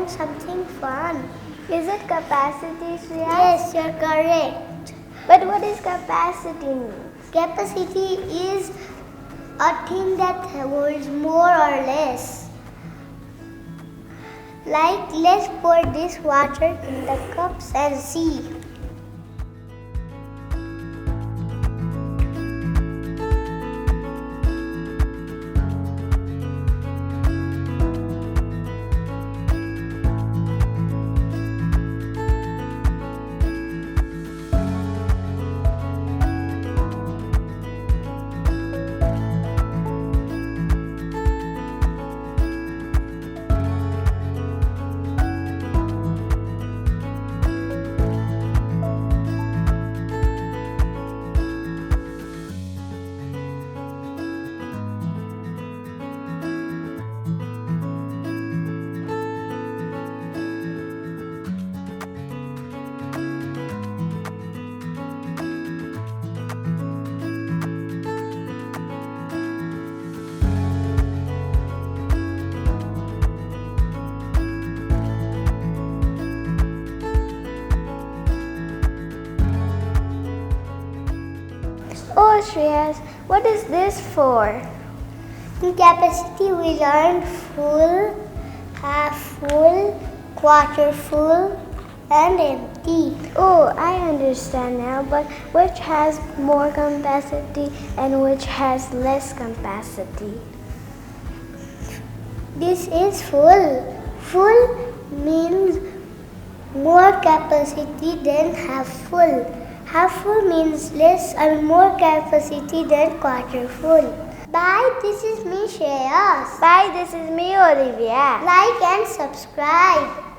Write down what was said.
learn something fun. Is it capacity, Shreya? Yes, you're correct. But what is capacity mean? Capacity is a thing that holds more or less. Like, let's pour this water in the cups and see. Oh, Shreyas, what is this for? In capacity, we learned full, half full, quarter full, and empty. Oh, I understand now, but which has more capacity and which has less capacity? This is full. Full means more capacity than half full. Half full means more capacity than quarter full. Bye, this is me, Shreyas. Bye, this is me, Olivia. Like and subscribe.